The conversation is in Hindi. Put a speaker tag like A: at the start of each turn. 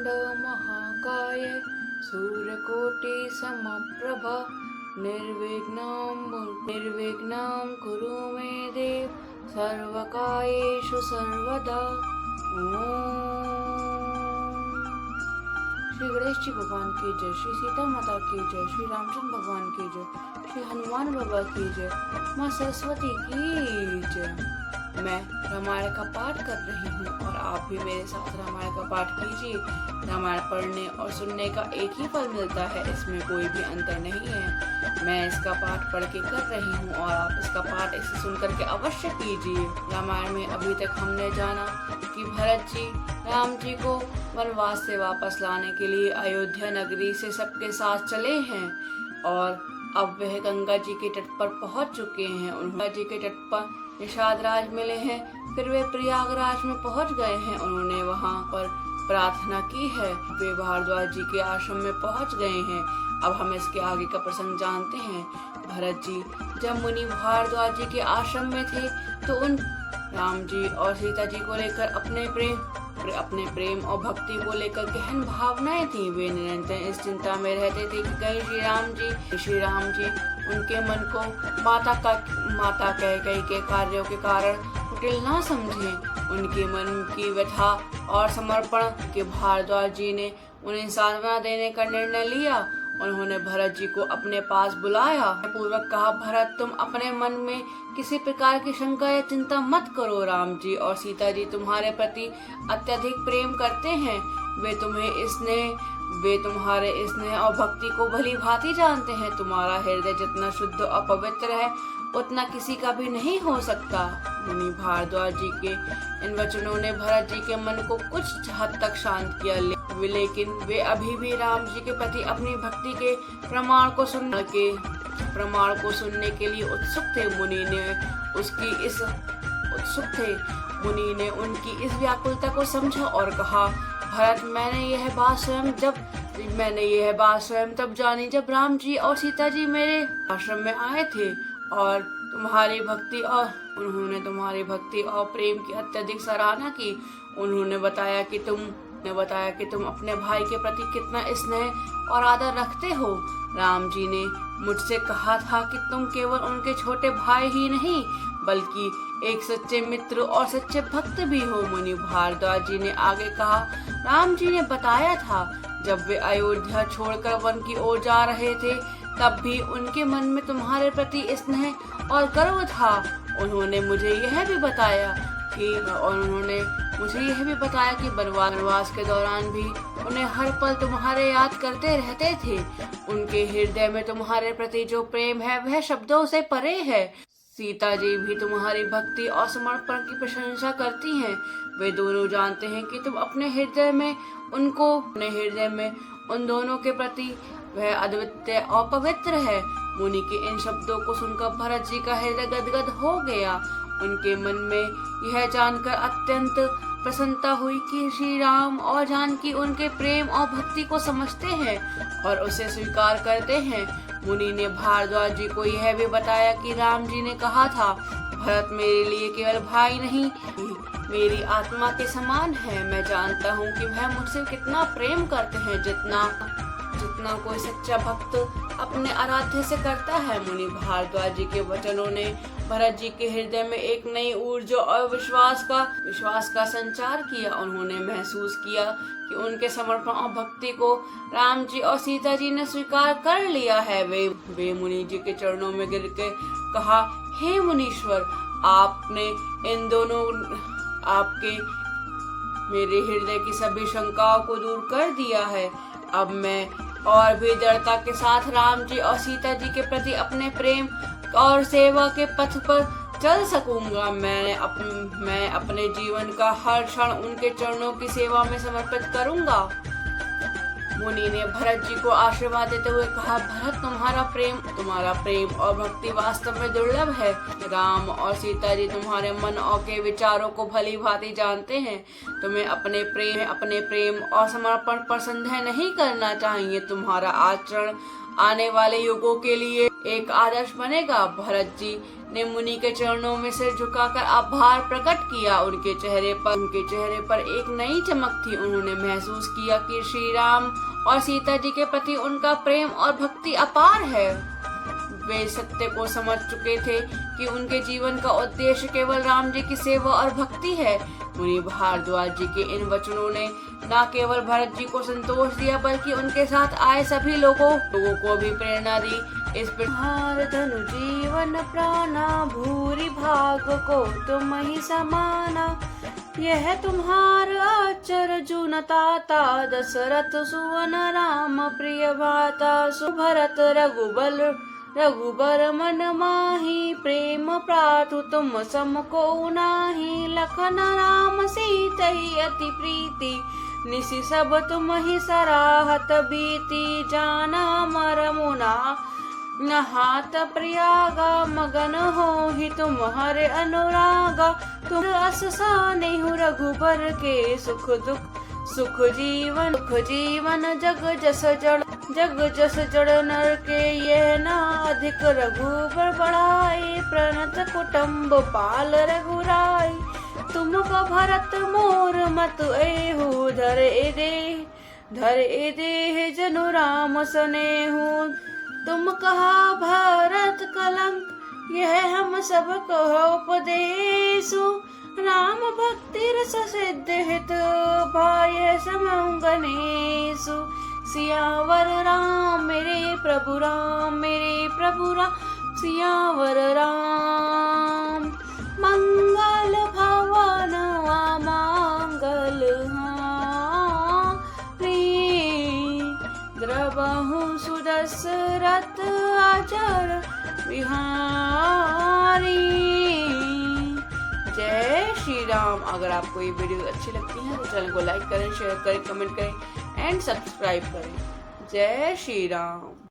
A: महाकाय सूर्यकोटिसमप्रभ निर्विघ्नं कुरु मे देव सर्वकार्येषु सर्वदा। श्री गणेश जी भगवान की जय, श्री सीता माता की जय, श्री रामचंद्र भगवान की जय, श्री हनुमान बाबा की जय, माँ सरस्वती की जय। मैं रामायण का पाठ कर रही हूँ और आप भी मेरे साथ रामायण का पाठ कीजिए। रामायण पढ़ने और सुनने का एक ही फल मिलता है, इसमें कोई भी अंतर नहीं है। मैं इसका पाठ पढ़ के कर रही हूँ और आप इसका पाठ इसे सुन करके अवश्य कीजिए। रामायण में अभी तक हमने जाना कि भरत जी राम जी को वनवास से वापस लाने के लिए अयोध्या नगरी से सबके साथ चले हैं और अब वह गंगा जी के तट पर पहुंच चुके हैं। गंगा जी के तट पर निषाद राज मिले हैं, फिर वे प्रयागराज में पहुंच गए हैं। उन्होंने वहां पर प्रार्थना की है, वे भारद्वाज जी के आश्रम में पहुंच गए हैं। अब हम इसके आगे का प्रसंग जानते हैं। भरत जी जब मुनि भारद्वाज जी के आश्रम में थे तो उन राम जी और सीता जी को लेकर अपने प्रेम और भक्ति को लेकर गहन भावनाएं थी। वे निरंतर इस चिंता में रहते थे कि कहीं श्री राम जी उनके मन को माता कैकेयी के कार्यों के कारण कुटिल ना समझें। उनके मन की व्यथा और समर्पण के भारद्वाज जी ने उन्हें सांत्वना देने का निर्णय लिया। उन्होंने भरत जी को अपने पास बुलाया, पूर्वक कहा, भरत तुम अपने मन में किसी प्रकार की शंका या चिंता मत करो। राम जी और सीता जी तुम्हारे प्रति अत्यधिक प्रेम करते हैं। वे तुम्हारे स्नेह और भक्ति को भली भांति जानते हैं। तुम्हारा हृदय जितना शुद्ध और पवित्र है उतना किसी का भी नहीं हो सकता। मुनि भारद्वाज जी के इन वचनों ने भरत जी के मन को कुछ हद तक शांत किया, लेकिन वे अभी भी राम जी के प्रति अपनी भक्ति के प्रमाण को सुनने के लिए उत्सुक थे। मुनि ने उनकी इस व्याकुलता को समझा और कहा, भरत मैंने यह बात स्वयं तब जानी जब राम जी और सीता जी मेरे आश्रम में आए थे और उन्होंने तुम्हारी भक्ति और प्रेम की अत्यधिक सराहना की। उन्होंने बताया कि तुम अपने भाई के प्रति कितना स्नेह और आदर रखते हो। राम जी ने मुझसे कहा था कि तुम केवल उनके छोटे भाई ही नहीं बल्कि एक सच्चे मित्र और सच्चे भक्त भी हो। मुनि भारद्वाज जी ने आगे कहा, राम जी ने बताया था जब वे अयोध्या छोड़कर वन की ओर जा रहे थे तब भी उनके मन में तुम्हारे प्रति स्नेह और गर्व था। उन्होंने मुझे यह भी बताया कि वनवास के दौरान भी उन्हें हर पल तुम्हारे याद करते रहते थे। उनके हृदय में तुम्हारे प्रति जो प्रेम है वह शब्दों से परे है। सीता जी भी तुम्हारी भक्ति और समर्पण की प्रशंसा करती हैं। वे दोनों जानते हैं कि तुम अपने हृदय में उन दोनों के प्रति वह अद्वितीय और पवित्र है। मुनि के इन शब्दों को सुनकर भरत जी का हृदय गदगद हो गया। उनके मन में यह जानकर अत्यंत प्रसन्नता हुई कि श्री राम और जानकी उनके प्रेम और भक्ति को समझते हैं और उसे स्वीकार करते हैं। मुनि ने भारद्वाज जी को यह भी बताया कि राम जी ने कहा था, भरत मेरे लिए केवल भाई नहीं, मेरी आत्मा के समान है। मैं जानता हूँ कि वह मुझसे कितना प्रेम करते हैं, जितना कोई सच्चा भक्त अपने आराध्य से करता है। मुनि भारद्वाज जी के वचनों ने भरत जी के हृदय में एक नई ऊर्जा और विश्वास का संचार किया। उन्होंने महसूस किया कि उनके समर्पण और भक्ति को राम जी और सीता जी ने स्वीकार कर लिया है। वे मुनि जी के चरणों में गिर के कहा, हे मुनीश्वर, आपने मेरे हृदय की सभी शंकाओं को दूर कर दिया है। अब मैं और भी दृढ़ता के साथ राम जी और सीता जी के प्रति अपने प्रेम और सेवा के पथ पर चल सकूंगा। मैं अपने जीवन का हर क्षण उनके चरणों की सेवा में समर्पित करूंगा। मुनि ने भरत जी को आशीर्वाद देते हुए कहा, भरत तुम्हारा प्रेम और भक्ति वास्तव में दुर्लभ है। राम और सीता जी तुम्हारे मन और के विचारों को भली भांति जानते हैं। तुम्हें अपने प्रेम और समर्पण पर संदेह नहीं करना चाहिए। तुम्हारा आचरण आने वाले युगों के लिए एक आदर्श बनेगा। भरत जी ने मुनि के चरणों में सिर झुकाकर आभार प्रकट किया। उनके चेहरे पर एक नई चमक थी। उन्होंने महसूस किया कि श्री राम और सीता जी के प्रति उनका प्रेम और भक्ति अपार है। वे सत्य को समझ चुके थे कि उनके जीवन का उद्देश्य केवल राम जी की सेवा और भक्ति है। मुनि भारद्वाज जी के इन वचनों ने न केवल भरत जी को संतोष दिया बल्कि उनके साथ आए सभी लोगों को भी प्रेरणा दी। इस प्रकार धनु जीवन प्राणा भूरि भाग को तुम ही समाना। यह तुम्हार आचर जुनताता दशरथ सुवन राम प्रिय भाता। सुभरत रघुबर मन माही प्रेम प्रातु तुम सम को नाही। लखन राम सीतहि अति प्रीति निसि सब तुम ही सराहत बीती। जाना मर मुना नहात प्रयागा मगन हो ही तुम हरे अनुरागा। तुम अस सानेहु रघुबर के सुख जीवन जग जस जड़ नर के। यह न अधिक रघुबर बढ़ाई प्रणत कुटुम्ब पाल रघुराई। तुम का भरत मोर मत एहु धर ए दे जनु राम सनेहु। तुम कहा भरत कलंक यह हम सब कहो उपदेशु। राम भक्ति रस सिद्ध हित भाय समं गणेशु। सियावर राम मेरे प्रभु राम सियावर राम। मंगल भवन अमंगल द्रवहु सुदशरथ अजर बिहारी। जय श्री राम। अगर आपको ये वीडियो अच्छी लगती है तो चैनल को लाइक करें, शेयर करें, कमेंट करें एंड सब्सक्राइब करें। जय श्री राम।